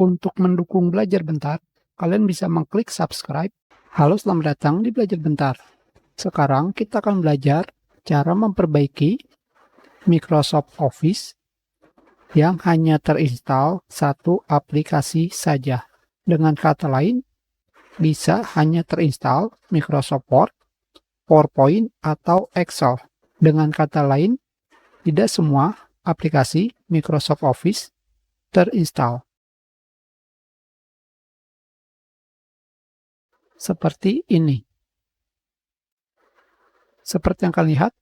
Untuk mendukung Belajar Bentar, kalian bisa mengklik subscribe. Halo, selamat datang di Belajar Bentar. Sekarang kita akan belajar cara memperbaiki Microsoft Office yang hanya terinstall satu aplikasi saja. Dengan kata lain, bisa hanya terinstall Microsoft Word, PowerPoint, atau Excel. Dengan kata lain, tidak semua aplikasi Microsoft Office terinstall. Seperti ini. Seperti yang kalian lihat,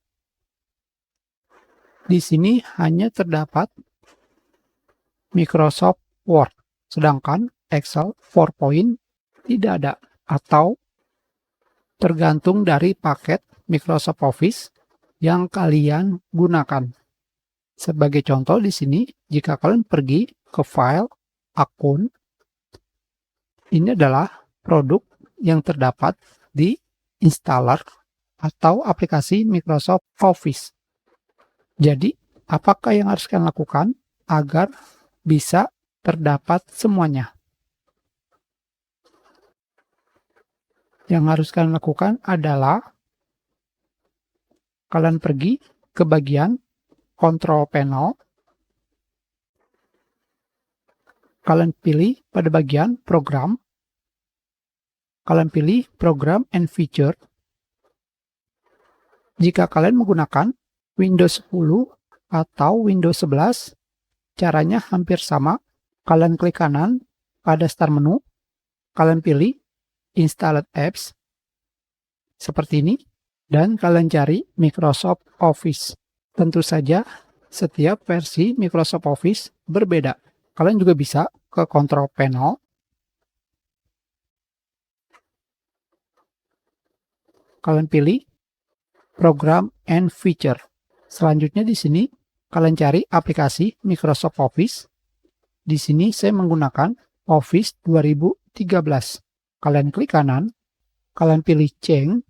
di sini hanya terdapat Microsoft Word, sedangkan Excel, PowerPoint tidak ada, atau tergantung dari paket Microsoft Office yang kalian gunakan. Sebagai contoh di sini, jika kalian pergi ke file, akun, ini adalah produk yang terdapat di installer atau aplikasi Microsoft Office. Jadi, apakah yang harus kalian lakukan agar bisa terdapat semuanya? Yang harus kalian lakukan adalah kalian pergi ke bagian Control Panel, kalian pilih pada bagian Program, kalian pilih Program and Feature. Jika kalian menggunakan Windows 10 atau Windows 11, caranya hampir sama. Kalian klik kanan pada Start menu, kalian pilih Installed Apps, seperti ini, dan kalian cari Microsoft Office. Tentu saja, setiap versi Microsoft Office berbeda. Kalian juga bisa ke Control Panel, kalian pilih Program and Feature. Selanjutnya di sini kalian cari aplikasi Microsoft Office. Di sini saya menggunakan Office 2013. Kalian klik kanan, kalian pilih Change.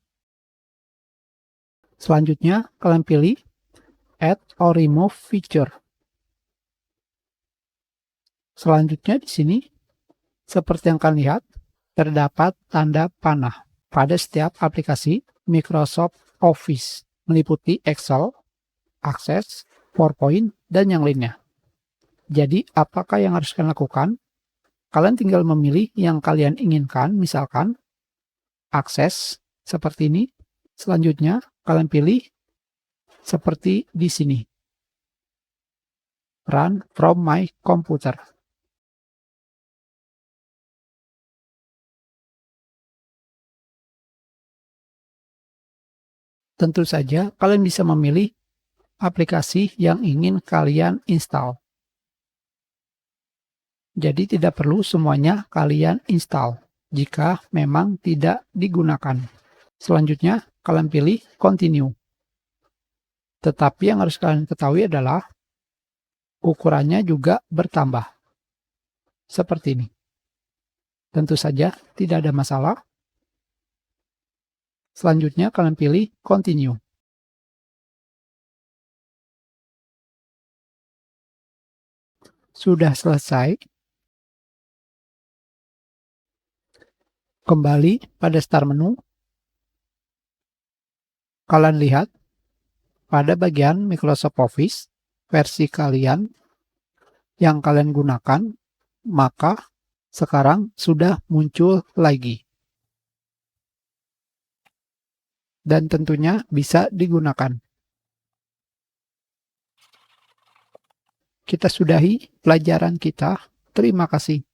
Selanjutnya kalian pilih Add or Remove Feature. Selanjutnya di sini seperti yang kalian lihat terdapat tanda panah pada setiap aplikasi Microsoft Office, meliputi Excel, Access, PowerPoint, dan yang lainnya. Jadi, apakah yang harus kalian lakukan? Kalian tinggal memilih yang kalian inginkan, misalkan Access, seperti ini. Selanjutnya, kalian pilih seperti di sini. Run from my computer. Tentu saja, kalian bisa memilih aplikasi yang ingin kalian install. Jadi tidak perlu semuanya kalian install jika memang tidak digunakan. Selanjutnya, kalian pilih Continue. Tetapi yang harus kalian ketahui adalah ukurannya juga bertambah. Seperti ini. Tentu saja tidak ada masalah. Selanjutnya, kalian pilih Continue. Sudah selesai. Kembali pada Start menu. Kalian lihat pada bagian Microsoft Office versi kalian yang kalian gunakan, maka sekarang sudah muncul lagi. Dan tentunya bisa digunakan. Kita sudahi pelajaran kita. Terima kasih.